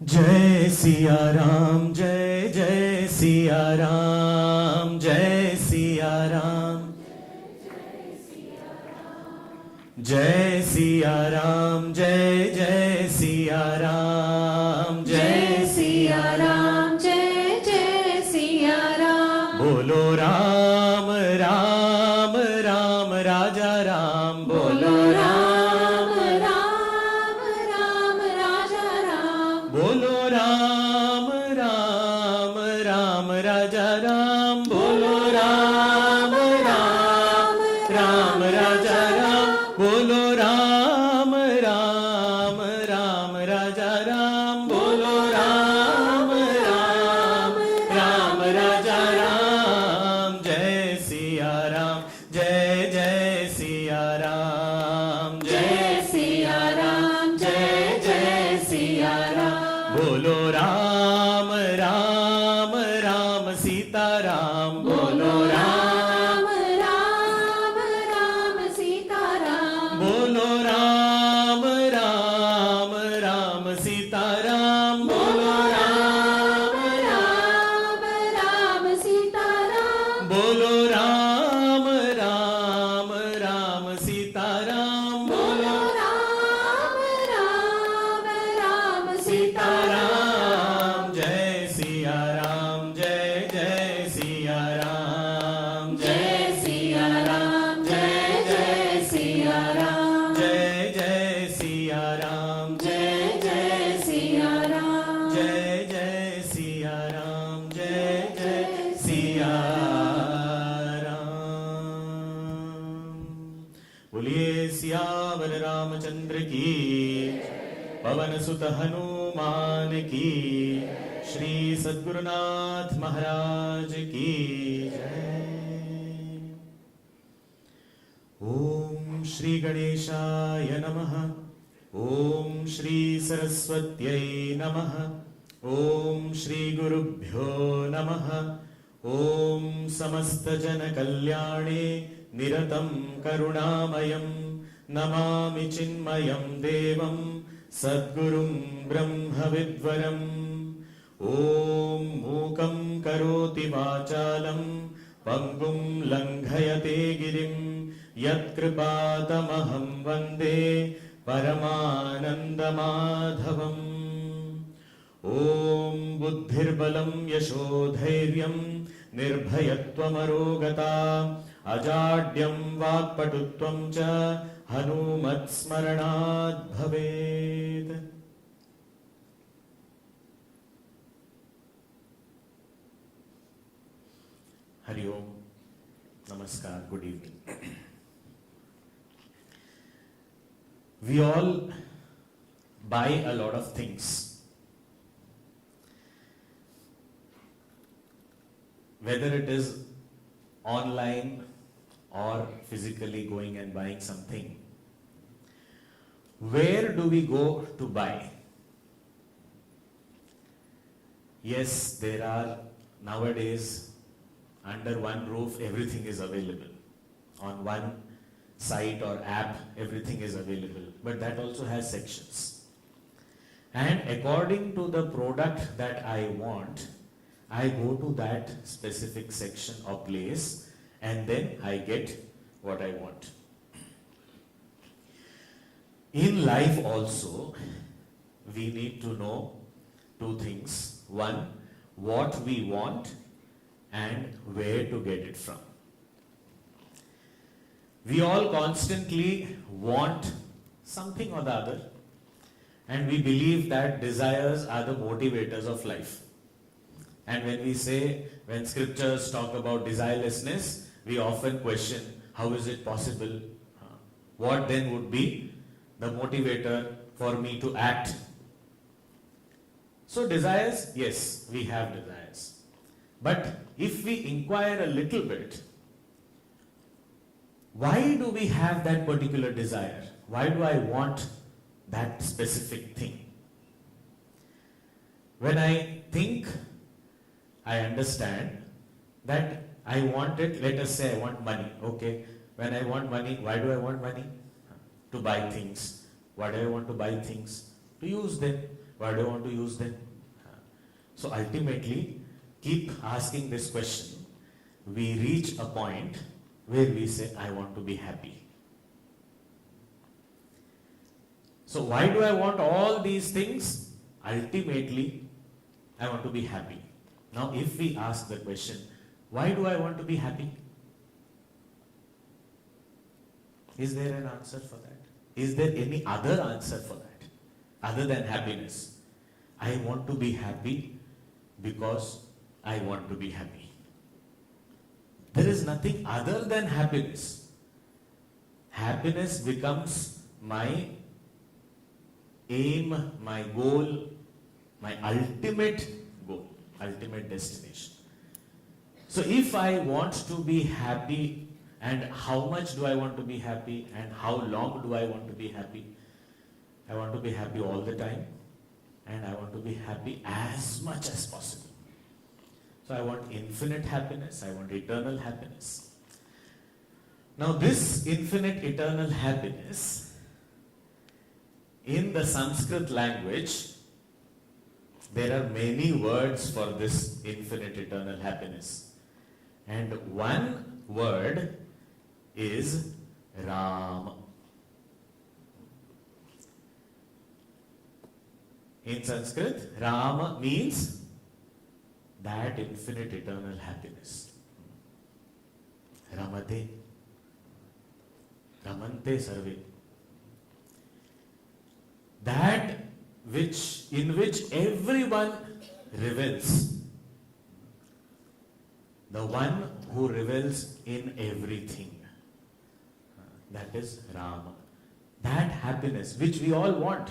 जय सिया राम, जय जय सिया राम, जय सिया राम, जय सिया राम, जय जय सिया राम, जय सिया राम, जय जय सिया राम। बोलो राम राम राम राजा राम, बोलो राम राम राम राजा राम। बोलो राम राम राम राजा राम, बोलो राम राम राम राजा राम, बोलो राम राम राम राजा राम, बोलो राम राम राम राजा राम। जय सिया राम, जय जय सिया राम, जय सिया राम, जय जय सिया राम। बोलो राम राम राम सीता राम, बोलो राम राम राम सीता राम। बोलो राम राम राम सीता राम, बोलो राम राम राम सीता राम। बोलो राम राम राम सीता राम, बोलो राम राम राम सीता राम। जय सिया राम, जय जय सिया राम, जय सिया राम, जय जय सिया राम। जय जय सिया राम, जय जय सिया राम। जय जय सिया राम, जय जय सिया राम। बोलिए सियावर रामचंद्र की, पवन सुत हनुमान की, श्री सद्गुरुनाथ महाराज की जय। ओम श्री गणेशाय नमः, ओम श्री सरस्वत्यै नमः, ओम श्री गुरुभ्यो नमः, ओम समस्त जन कल्याणे निरतं करुणामयं नमामि चिन्मयं देवं सद्गुरुं ब्रह्मविद्वरम्। ओम मूकं करोति वाचालं पंगुं लंघयते गिरिं, यत्कृपातमहं वन्दे परमानन्दमाधवम्। ॐ बुद्धिर्बलं यशोधैर्यं निर्भयत्वमरोगता, अजाड्यं वाक्पटुत्वं च हनुमत्स्मरणात् भवेत्। हरि ओम, नमस्कार, good evening. We all buy a lot of things. Whether it is online or physically going and buying something. Where do we go to buy? Yes, there are nowadays under one roof everything is available. On one site or app everything is available, but that also has sections. And according to the product that I want, I go to that specific section or place and then I get what I want. In life also, we need to know two things. One, what we want and where to get it from. We all constantly want something or the other, and we believe that desires are the motivators of life. And when scriptures talk about desirelessness, we often question, how is it possible? What then would be the motivator for me to act? So desires, yes, we have desires. But if we inquire a little bit, why do we have that particular desire? Why do I want that specific thing? When I think, I understand that I want it. Let us say I want money. Okay, when I want money, why do I want money? To buy things. Why do I want to buy things? To use them. Why do I want to use them? So ultimately, keep asking this question. We reach a point where we say, I want to be happy. So why do I want all these things? Ultimately, I want to be happy. Now if we ask the question, why do I want to be happy? Is there an answer for that? Is there any other answer for that other than happiness? I want to be happy because I want to be happy. There is nothing other than happiness. Happiness becomes my aim, my goal, my ultimate goal, ultimate destination. So if I want to be happy, and how much do I want to be happy, and how long do I want to be happy? I want to be happy all the time, and I want to be happy as much as possible. So I want infinite happiness, I want eternal happiness. Now this infinite eternal happiness, in the Sanskrit language, there are many words for this infinite eternal happiness. And one word is Ram. In Sanskrit, Ram means that infinite eternal happiness. Ramate. Ramante sarve. That in which everyone revels. The one who revels in everything. That is Rama. That happiness which we all want.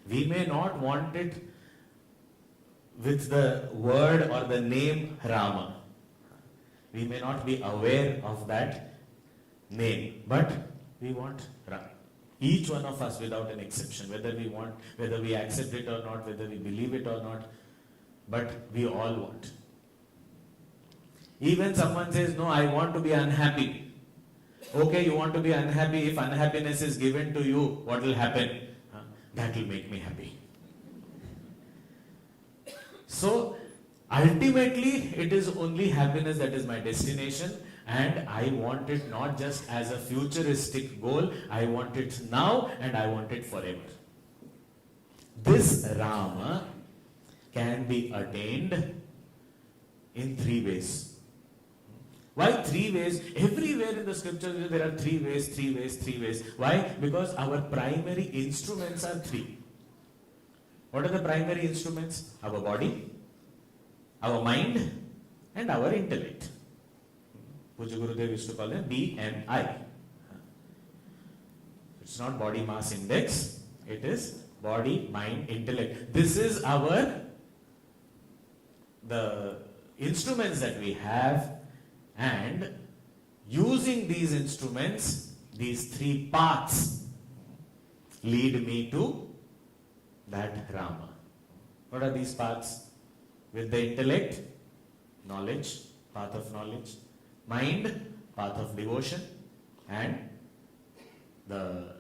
We may not want it with the word or the name Rama. We may not be aware of that name, but we want Rama. Each one of us without an exception, whether we accept it or not, whether we believe it or not, but we all want. Even someone says, no, I want to be unhappy. Okay, you want to be unhappy. If unhappiness is given to you, what will happen? That will make me happy. So, ultimately, it is only happiness that is my destination, and I want it not just as a futuristic goal, I want it now and I want it forever. This Rama can be attained in 3 ways. Why 3 ways? Everywhere in the scriptures there are 3 ways, 3 ways, 3 ways. Why? Because our primary instruments are 3. What are the primary instruments? Our body, our mind, and our intellect. Puja Gurudev used to call them BMI. It's not body mass index, it is body, mind, intellect. This is the instruments that we have. And using these instruments, these 3 paths lead me to that Rama. What are these paths? With the intellect, knowledge, path of knowledge, mind, path of devotion, and the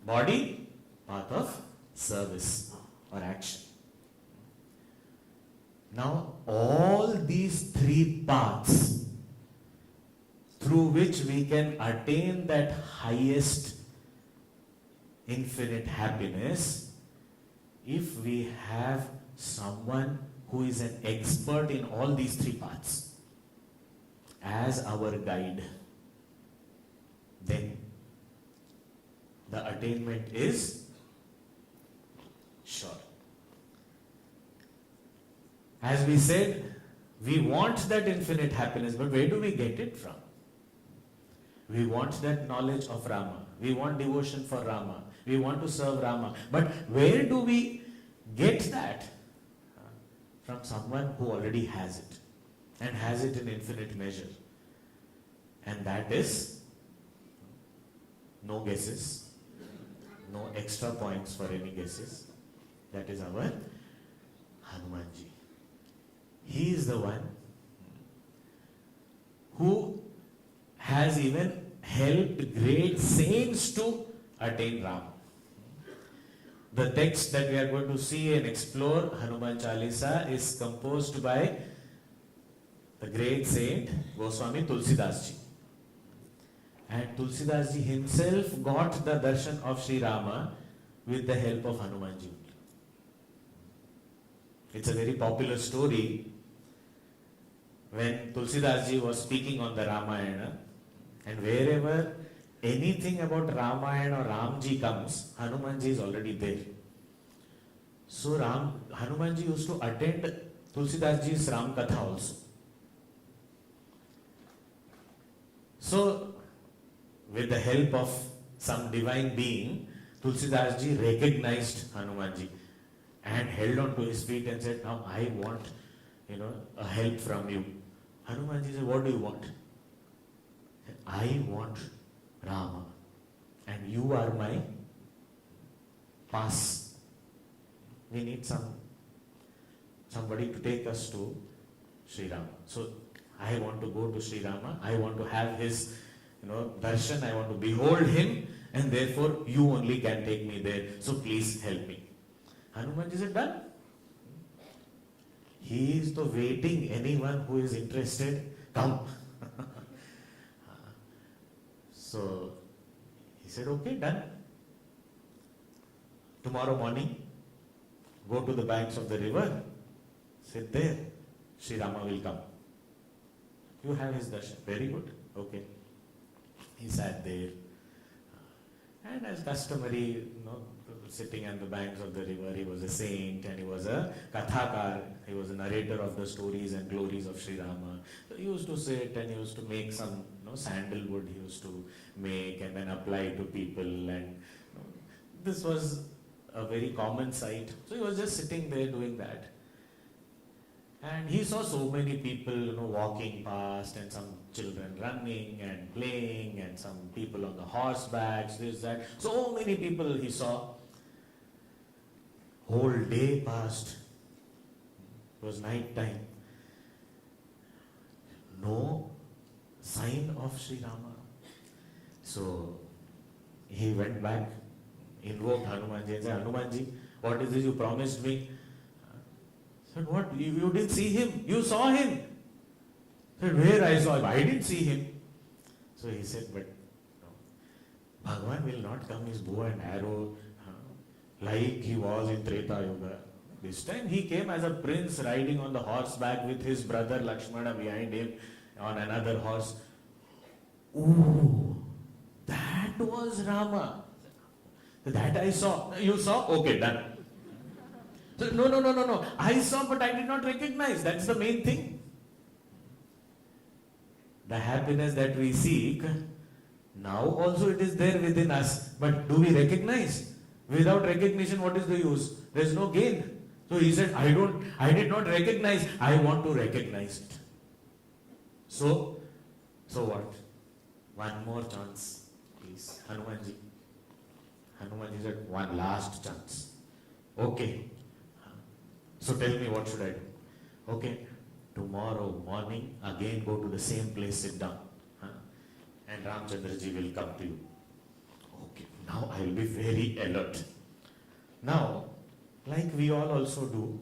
body, path of service or action. Now, all these 3 paths through which we can attain that highest infinite happiness, if we have someone who is an expert in all these 3 paths as our guide, then the attainment is sure. As we said, we want that infinite happiness, but where do we get it from? We want that knowledge of Rama. We want devotion for Rama. We want to serve Rama. But where do we get that? From someone who already has it. And has it in infinite measure. And that is no guesses. No extra points for any guesses. That is our Hanumanji. He is the one who has even helped great saints to attain Rama. The text that we are going to see and explore, Hanuman Chalisa, is composed by the great saint Goswami Tulsidas ji. And Tulsidas ji himself got the darshan of Sri Rama with the help of Hanuman ji. It's a very popular story. When Tulsidas ji was speaking on the Ramayana, and wherever anything about Ramayana or Ramji comes, Hanumanji is already there. So Hanumanji used to attend Tulsidas ji's Ram Katha also. So, with the help of some divine being, Tulsidas ji recognized Hanumanji and held on to his feet and said, now I want, a help from you. Hanumanji said, what do you want? I want Rama, and you are my pass. We need somebody to take us to Sri Rama. So I want to go to Sri Rama. I want to have his, darshan. I want to behold him, and therefore you only can take me there. So please help me. Hanumanji said, done. He is the waiting. Anyone who is interested, come. So he said, okay, done. Tomorrow morning, go to the banks of the river, sit there, Sri Rama will come. You have his darshan. Very good. Okay. He sat there. And as customary, sitting on the banks of the river, he was a saint and he was a kathakar. He was a narrator of the stories and glories of Sri Rama. So he used to sit and he used to make some sandalwood he used to make and then apply to people, and this was a very common sight. So he was just sitting there doing that. And he saw so many people, walking past, and some children running and playing, and some people on the horsebacks, this, that. So many people he saw. Whole day passed. It was night time. No sign of Sri Rama. So he went back, invoked Hanumanji and said, Hanumanji, what is this you promised me? Said, what? You didn't see him? You saw him? Said, where I saw him? I didn't see him. So he said, but Bhagavan will not come his bow and arrow like he was in Treta Yuga. This time he came as a prince riding on the horseback with his brother Lakshmana behind him on another horse. Ooh, that was Rama. That I saw. You saw? Okay, done. So, no. I saw, but I did not recognize. That's the main thing. The happiness that we seek, now also it is there within us. But do we recognize? Without recognition, what is the use? There is no gain. So he said, I did not recognize. I want to recognize it. So what? One more chance, please. Hanumanji said, one last chance. Okay. So tell me, what should I do? Okay. Tomorrow morning, again go to the same place, sit down. And Ramchandraji will come to you. Okay. Now I will be very alert. Now, like we all also do,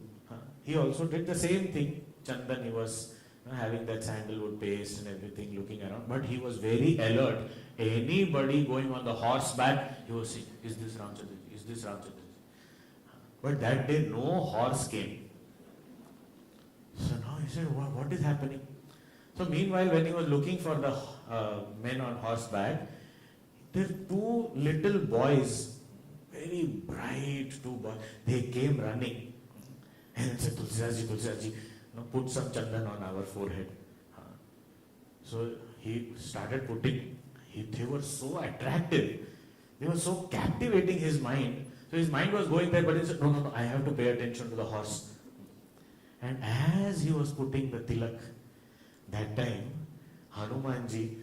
he also did the same thing. Chandan, he was having that sandalwood paste and everything, looking around, but he was very alert. Anybody going on the horseback, he was saying, is this Ramchandraji? Is this Ramchandraji? But that day no horse came. So now he said, what is happening? So meanwhile, when he was looking for the men on horseback, there were two little boys, very bright two boys. They came running and said, Tulsidas ji, put some chandan on our forehead. So he started putting. They were so attractive. They were so captivating his mind. So his mind was going there, but he said, no, I have to pay attention to the horse. And as he was putting the tilak, that time, Hanumanji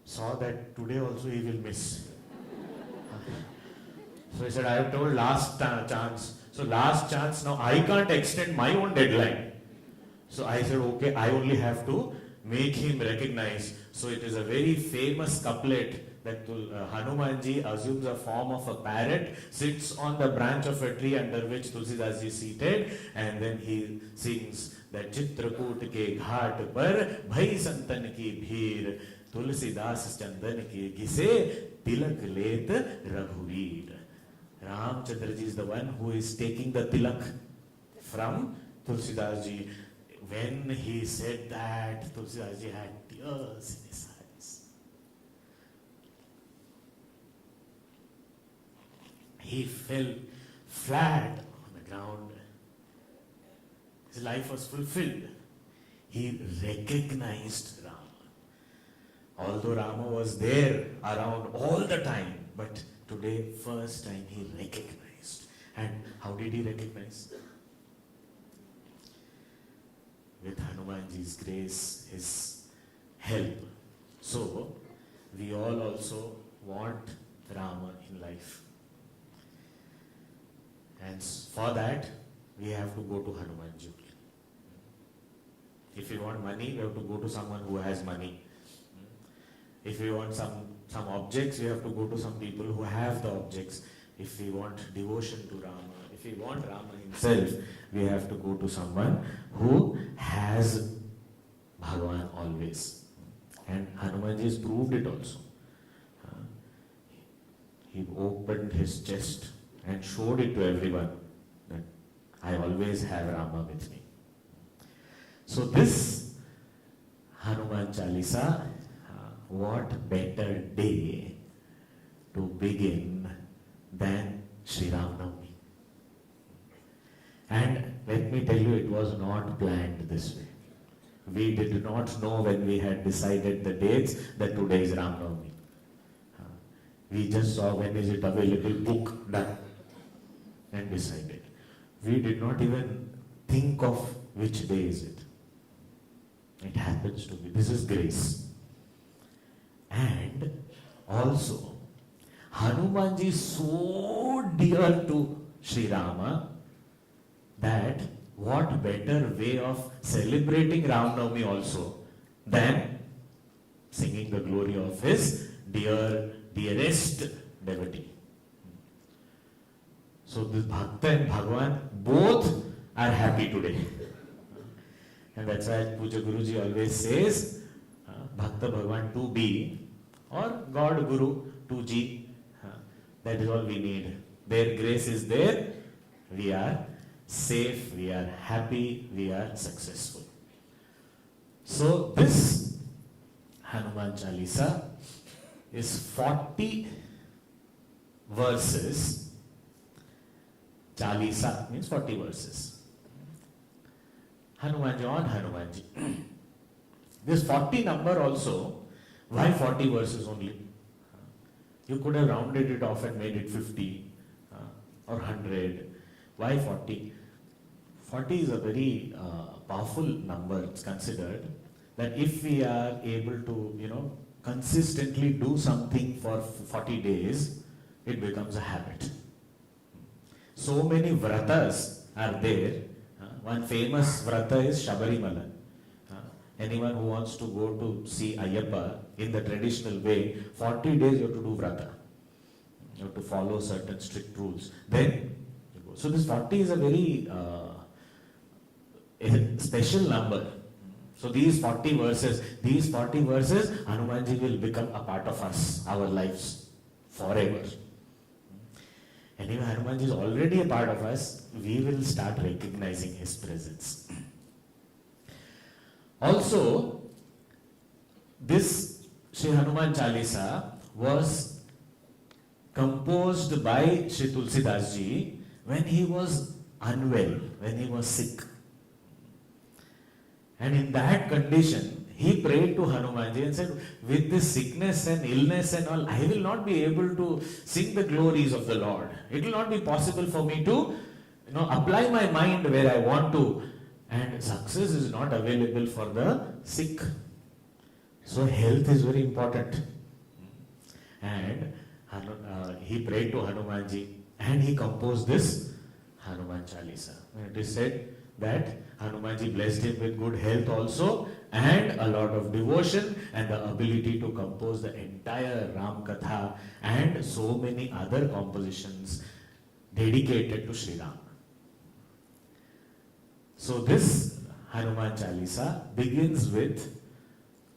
saw that today also he will miss. So he said, I have told last chance. So last chance, now I can't extend my own deadline. So I said, okay, I only have to make him recognize. So it is a very famous couplet that Hanumanji assumes a form of a parrot, sits on the branch of a tree under which Tulsidas is seated, and then he sings that Chitrakoot ke ghat par bhai santan ki bheer, Tulsidas chandan ke gise tilak let Raghuveer. Ramchandraji is the one who is taking the tilak from Tulsidas ji. When he said that, Tulsidas ji had tears in his eyes. He fell flat on the ground. His life was fulfilled. He recognized Rama. Although Rama was there around all the time, but today, first time he recognized. And how did he recognize? With Hanumanji's grace, his help. So, we all also want Rama in life. And for that, we have to go to Hanumanji. If we want money, we have to go to someone who has money. If we want some objects, we have to go to some people who have the objects. If we want devotion to Rama, if we want Rama himself, we have to go to someone who has Bhagavan always. And Hanumanji has proved it also. He opened his chest and showed it to everyone that I always have Rama with me. So this Hanuman Chalisa, what better day to begin than Shri Ram Navami. And let me tell you, it was not planned this way. We did not know when we had decided the dates that today is Ram Navami. We just saw when is it available, book, done, and decided. We did not even think of which day is it. It happens to be. This is grace. And also, Hanumanji is so dear to Sri Rama that what better way of celebrating Ram Navami also than singing the glory of his dearest devotee. So this Bhakta and Bhagavan both are happy today. And that's why Puja Guruji always says, Bhakta Bhagavan 2B or God Guru 2G. That is all we need. Their grace is there. We are safe, we are happy, we are successful. So this Hanuman Chalisa is 40 verses. Chalisa means 40 verses. Hanumanji on Hanumanji. This 40 number also, why 40 verses only? You could have rounded it off and made it 50 or 100. Why 40? 40 is a very powerful number. It's considered that if we are able to, consistently do something for 40 days, it becomes a habit. So many vratas are there. One famous vrata is Shabarimala. Anyone who wants to go to see Ayyappa in the traditional way, 40 days you have to do vrata. You have to follow certain strict rules. Then you go. So this 40 is a very special number. So these 40 verses, Hanumanji will become a part of us, our lives, forever. Anyway, Hanumanji is already a part of us. We will start recognizing his presence. Also, this Shri Hanuman Chalisa was composed by Shri Tulsidas ji when he was unwell, when he was sick. And in that condition, he prayed to Hanumanji and said, with this sickness and illness and all, I will not be able to sing the glories of the Lord. It will not be possible for me to, apply my mind where I want to. And success is not available for the sick. So health is very important. And he prayed to Hanumanji and he composed this Hanuman Chalisa. And it is said that Hanumanji blessed him with good health also and a lot of devotion and the ability to compose the entire Ram Katha and so many other compositions dedicated to Shri Ram. So this Hanuman Chalisa begins with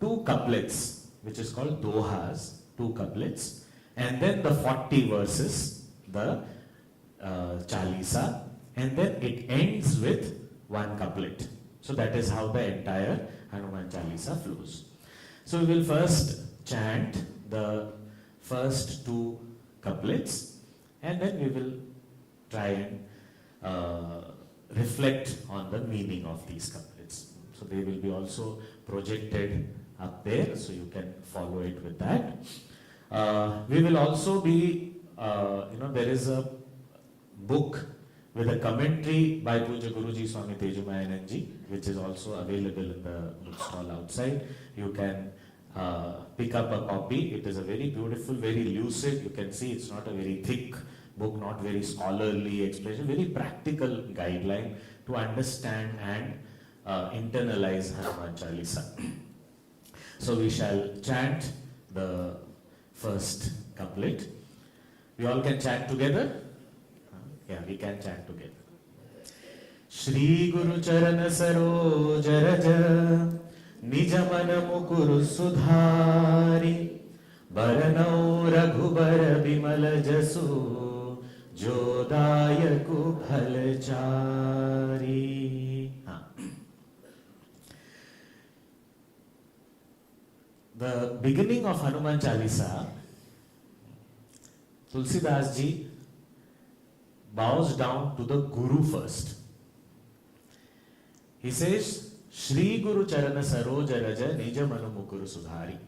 2 couplets, which is called dohas, 2 couplets, and then the 40 verses, the Chalisa, and then it ends with 1 couplet. So that is how the entire Hanuman Chalisa flows. So we will first chant the first 2 couplets, and then we will try and reflect on the meaning of these couplets. So they will be also projected up there, so you can follow it with that. We will also be, there is a book with a commentary by Puja Guruji Swami Tejumayananji, which is also available in the bookstall outside. You can pick up a copy. It is a very beautiful, very lucid. You can see it's not a very thick book, not very scholarly explanation, very practical guideline to understand and internalize Hanuman Chalisa. So we shall chant the first couplet. We all can chant together? Yeah, we can chant together. Shri Guru Charana Saroja Raja Nija Mana Mukuru Sudhari Baranau Raghubar Bimala Jasu Jodayaku Bhalachari. The beginning of Hanuman Chalisa, Tulsidas ji bows down to the Guru first. He says, Shri Guru Charana Saroja Raja Nija Manu Mukuru Sudhari.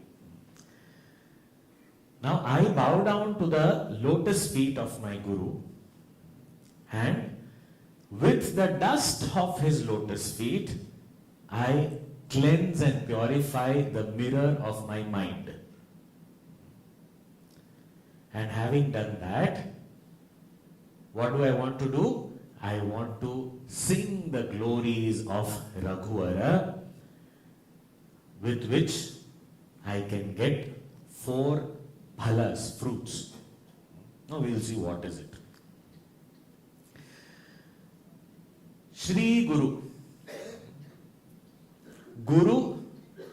Now I bow down to the lotus feet of my Guru, and with the dust of his lotus feet, I cleanse and purify the mirror of my mind. And having done that, what do I want to do? I want to sing the glories of Raghuvara, with which I can get 4 phalas, fruits. Now we will see what is it. Shri Guru. Guru,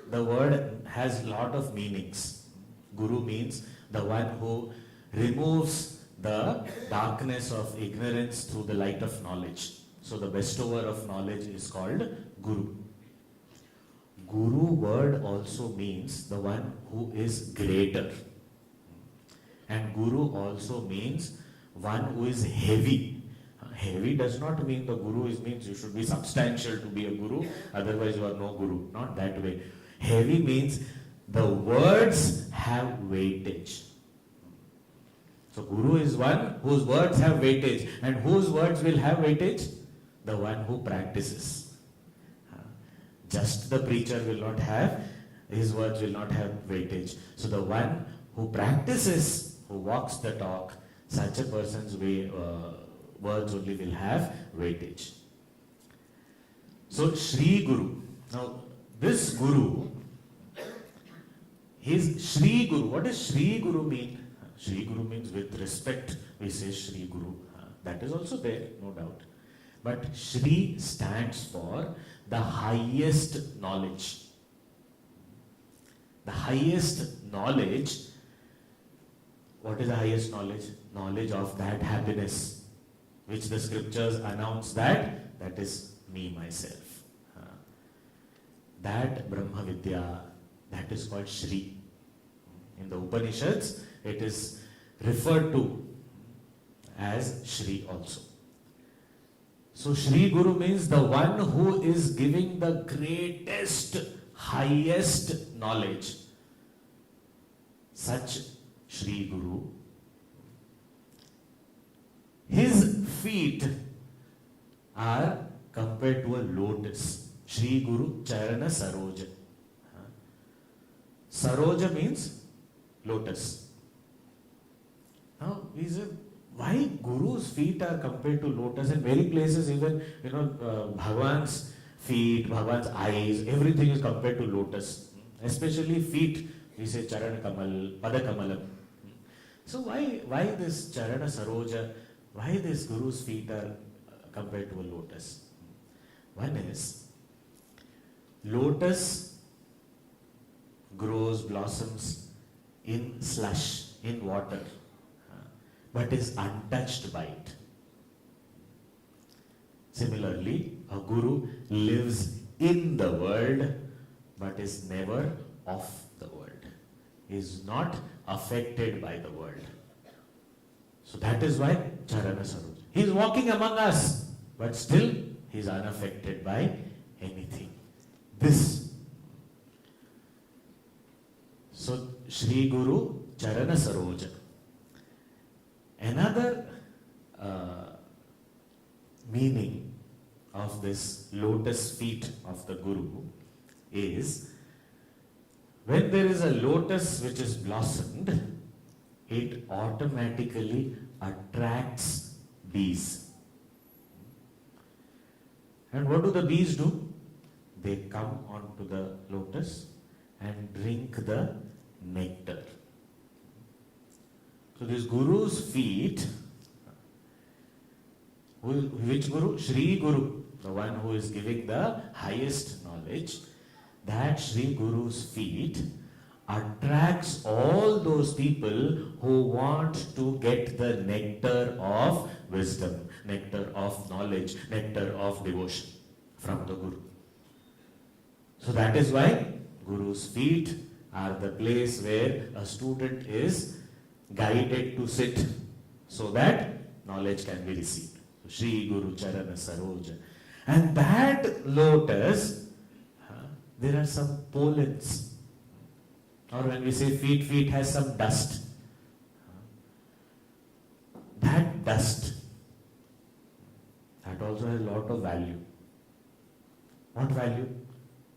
the word has lot of meanings. Guru means the one who removes the darkness of ignorance through the light of knowledge. So the bestower of knowledge is called Guru. Guru word also means the one who is greater. And Guru also means one who is heavy. Heavy does not mean the Guru means you should be substantial to be a Guru, otherwise you are no Guru. Not that way. Heavy means the words have weightage. So Guru is one whose words have weightage. And whose words will have weightage? The one who practices. Just the preacher will not have, his words will not have weightage. So the one who practices, who walks the talk, such a person's words only will have weightage. So Shri Guru. Now this Guru, he's Shri Guru. What does Shri Guru mean? Shri Guru means with respect, we say Shri Guru. That is also there, no doubt. But Shri stands for the highest knowledge. The highest knowledge, what is the highest knowledge? Knowledge of that happiness, which the scriptures announce that is me, myself. That Brahma Vidya, that is called Shri. In the Upanishads, it is referred to as Shri also. So Shri Guru means the one who is giving the greatest, highest knowledge. Such Shri Guru, his feet are compared to a lotus. Shri Guru Charana Saroja. Saroja means lotus. Now, we say, why Guru's feet are compared to lotus? In many places, even, Bhagwan's feet, Bhagwan's eyes, everything is compared to lotus. Especially feet, we say Charana Kamal, Pada Kamalam. So why this Charana Saroja, why this Guru's feet are compared to a lotus? One is, lotus grows, blossoms in slush, in water, but is untouched by it. Similarly, a guru lives in the world, but is never of the world, is not affected by the world. So that is why Charana Saroja. He is walking among us, but still he is unaffected by anything. This. So Shri Guru Charana Saroja. Another meaning of this lotus feet of the Guru is, when there is a lotus which is blossomed, it automatically attracts bees. And what do the bees do? They come onto the lotus and drink the nectar. So this Guru's feet, which Guru? Shri Guru, the one who is giving the highest knowledge, that Shri Guru's feet attracts all those people who want to get the nectar of wisdom, nectar of knowledge, nectar of devotion from the Guru. So that is why Guru's feet are the place where a student is guided to sit so that knowledge can be received. So Shri Guru Charana Saroja. And that lotus, there are some pollens. Or when we say feet has some dust. That dust, that also has a lot of value. What value?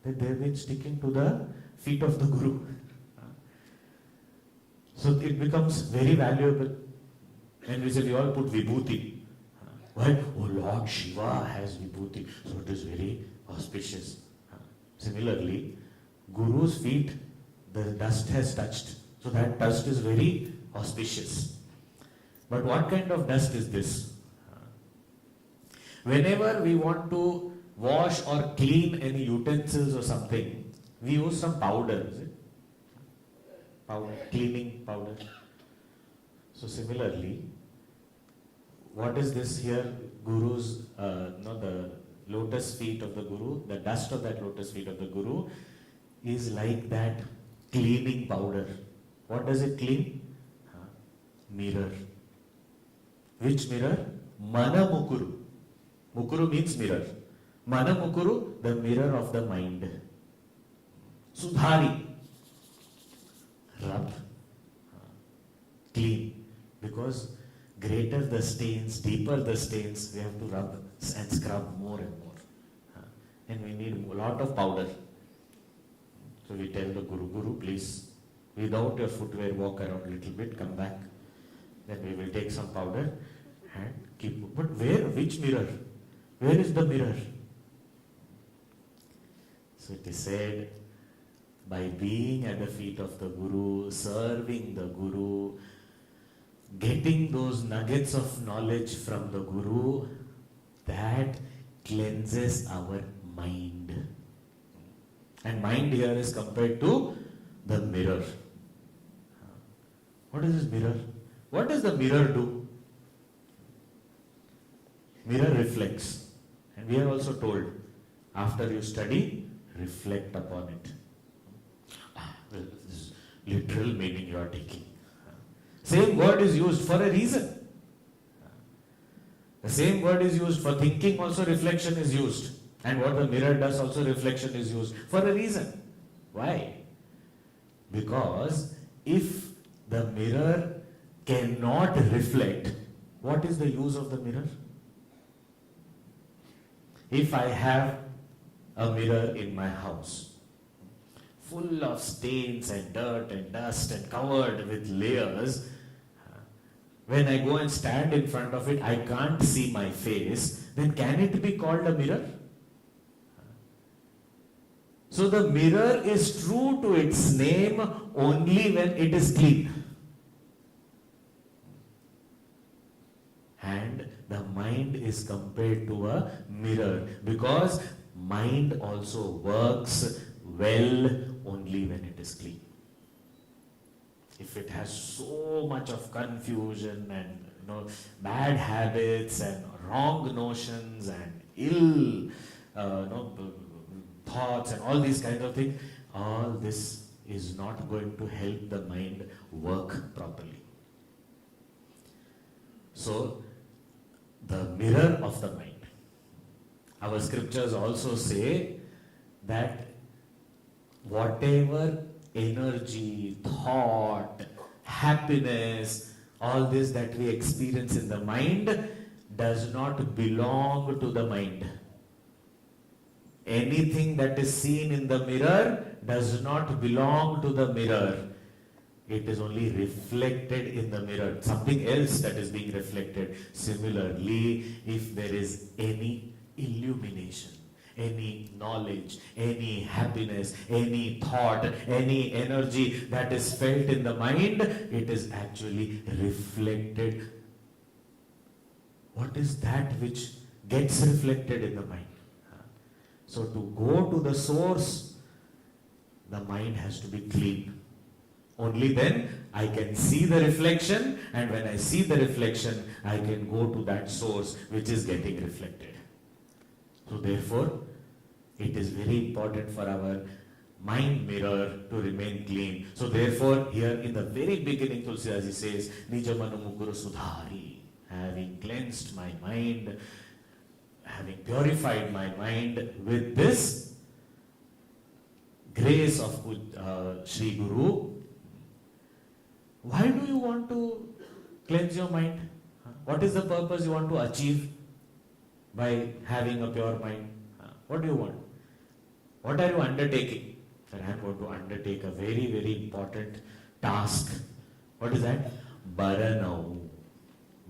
That they have been sticking to the feet of the Guru. So it becomes very valuable. And we say we all put vibhuti. Why? Oh, Lord Shiva has vibhuti. So it is very auspicious. Similarly, Guru's feet, the dust has touched. So that dust is very auspicious. But what kind of dust is this? Whenever we want to wash or clean any utensils or something, we use some powder, is it? Powder, cleaning powder. So similarly, what is this here? Guru's, the lotus feet of the Guru, the dust of that lotus feet of the Guru is like that cleaning powder. What does it clean? Mirror. Which mirror? Mana Mukuru. Mukuru means mirror. Mana Mukuru, the mirror of the mind. Sudhari. Rub. Clean. Because greater the stains, deeper the stains, we have to rub and scrub more and more. And we need a lot of powder. So we tell the Guru, please, without your footwear, walk around a little bit, come back. Then we will take some powder and keep. But where? Which mirror? Where is the mirror? So it is said, by being at the feet of the Guru, serving the Guru, getting those nuggets of knowledge from the Guru, that cleanses our mind. And mind here is compared to the mirror. What is this mirror? What does the mirror do? Mirror reflects. And we are also told, after you study, reflect upon it. Well, this is literal meaning you are taking. Same word is used for a reason. The same word is used for thinking, also reflection is used. And what the mirror does, also reflection is used for a reason. Why? Because if the mirror cannot reflect, what is the use of the mirror? If I have a mirror in my house, full of stains and dirt and dust and covered with layers, when I go and stand in front of it, I can't see my face, then can it be called a mirror? So the mirror is true to its name only when it is clean. And the mind is compared to a mirror because mind also works well only when it is clean. If it has so much of confusion and bad habits and wrong notions and ill thoughts and all these kinds of things, all this is not going to help the mind work properly. So, the mirror of the mind. Our scriptures also say that whatever energy, thought, happiness, all this that we experience in the mind does not belong to the mind. Anything that is seen in the mirror does not belong to the mirror. It is only reflected in the mirror. Something else that is being reflected. Similarly, if there is any illumination, any knowledge, any happiness, any thought, any energy that is felt in the mind, it is actually reflected. What is that which gets reflected in the mind? So to go to the source, the mind has to be clean. Only then I can see the reflection, and when I see the reflection, I can go to that source which is getting reflected. So therefore, it is very important for our mind mirror to remain clean. So therefore, here in the very beginning, Tulsidas says, Nija manu mukuru sudhari, having cleansed my mind, having purified my mind with this grace of Shri Guru. Why do you want to cleanse your mind? What is the purpose you want to achieve by having a pure mind? What do you want? What are you undertaking? Sir, I am going to undertake a very, very important task. What is that? Baranau.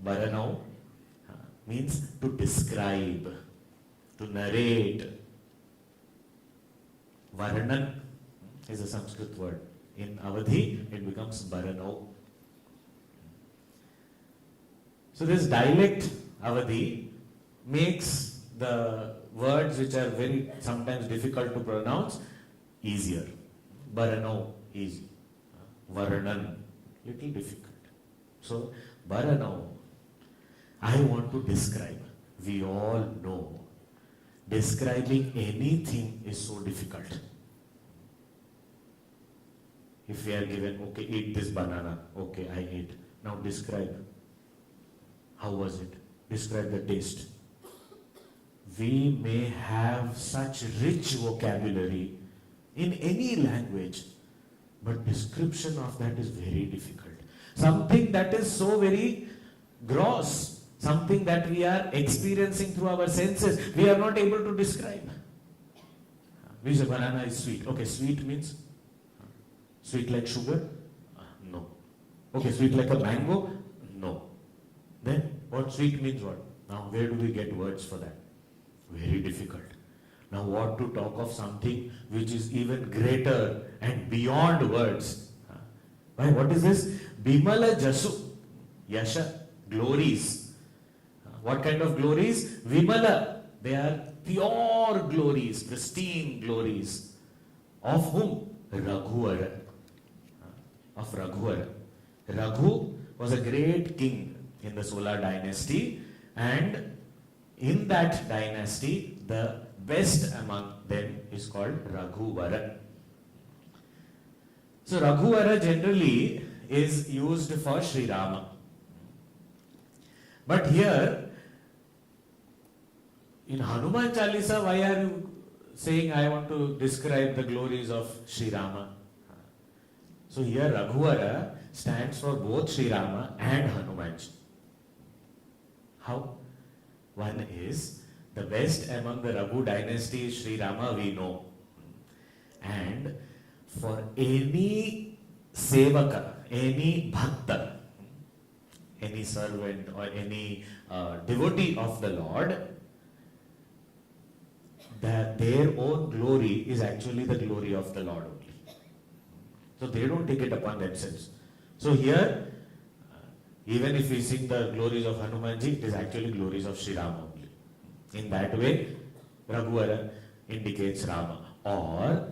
Baranau means to describe, to narrate. Varanan is a Sanskrit word. In Avadhi, it becomes Baranau. So this dialect, Avadhi, makes the words which are very sometimes difficult to pronounce easier. Baranau, easy. Varanan, little difficult. So, Baranau, I want to describe. We all know describing anything is so difficult. If we are given, okay, eat this banana. Okay, I ate. Now describe. How was it? Describe the taste. We may have such rich vocabulary in any language, but description of that is very difficult. Something that is so very gross, something that we are experiencing through our senses, we are not able to describe. We say banana is sweet. Okay, sweet means sweet like sugar? No. Okay, sweet like a mango? No. Then what sweet means what? Now where do we get words for that? Very difficult. Now what to talk of something which is even greater and beyond words? Why? What is this? Bimala Jasu. Yasha. Glories. What kind of glories? Vimala. They are pure glories, pristine glories. Of whom? Raghuvara. Of Raghuvara. Raghu was a great king in the Solar dynasty, and in that dynasty, the best among them is called Raghuvara. So Raghuvara generally is used for Sri Rama. But here, in Hanuman Chalisa, why are you saying I want to describe the glories of Sri Rama? So here Raghuvara stands for both Sri Rama and Hanumanji. How? One is the best among the Raghu dynasty is Sri Rama, we know. And for any sevaka, any bhakta, any servant or any devotee of the Lord, that their own glory is actually the glory of the Lord only. So they don't take it upon themselves. So here, even if we sing the glories of Hanumanji, it is actually glories of Shri Rama only. In that way, Raghuvara indicates Rama. Or,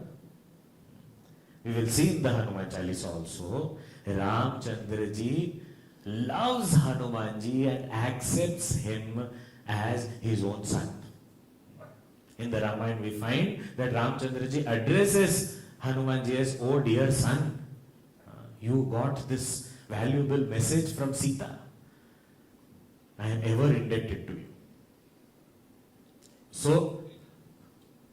we will see in the Hanuman Chalisa also, Ramchandra ji loves Hanumanji and accepts him as his own son. In the Ramayana we find that Ramchandra ji addresses Hanumanji as, oh dear son, you got this valuable message from Sita. I am ever indebted to you. So,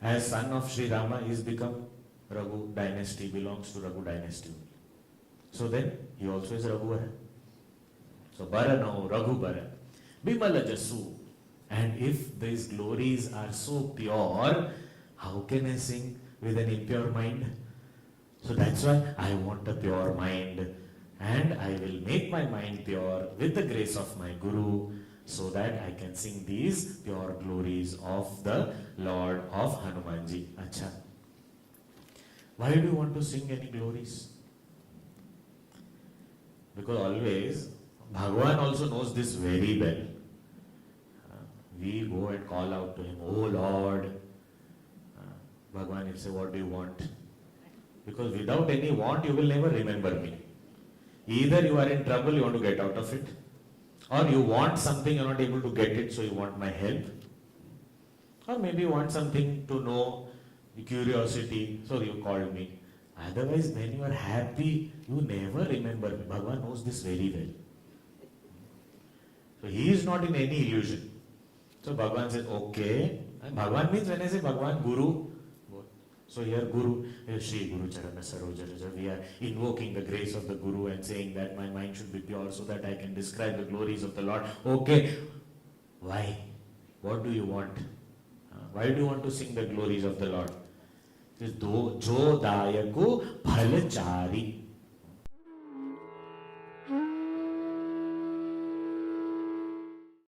as son of Sri Rama, he has become Raghu dynasty, belongs to Raghu dynasty. So then, he also is Raghuvara. So, Bharano, Raghubara, Bimala Jasu. And if these glories are so pure, how can I sing with an impure mind? So that's why I want a pure mind, and I will make my mind pure with the grace of my Guru, so that I can sing these pure glories of the Lord of Hanumanji. Acha. Why do you want to sing any glories? Because always, Bhagavan also knows this very well. We go and call out to him, oh Lord. Bhagavan will say, what do you want? Because without any want, you will never remember me. Either you are in trouble, you want to get out of it, or you want something, you are not able to get it, so you want my help. Or maybe you want something to know, curiosity, so you called me. Otherwise, when you are happy, you never remember me. Bhagavan knows this very well. So he is not in any illusion. So Bhagavan says, okay. And Bhagavan means, when I say Bhagavan, Guru. So here Guru, Shri Guru Charana Saroja, we are invoking the grace of the Guru and saying that my mind should be pure so that I can describe the glories of the Lord. Okay. Why? What do you want? Why do you want to sing the glories of the Lord? It says, Jo Dayaku Phalachari.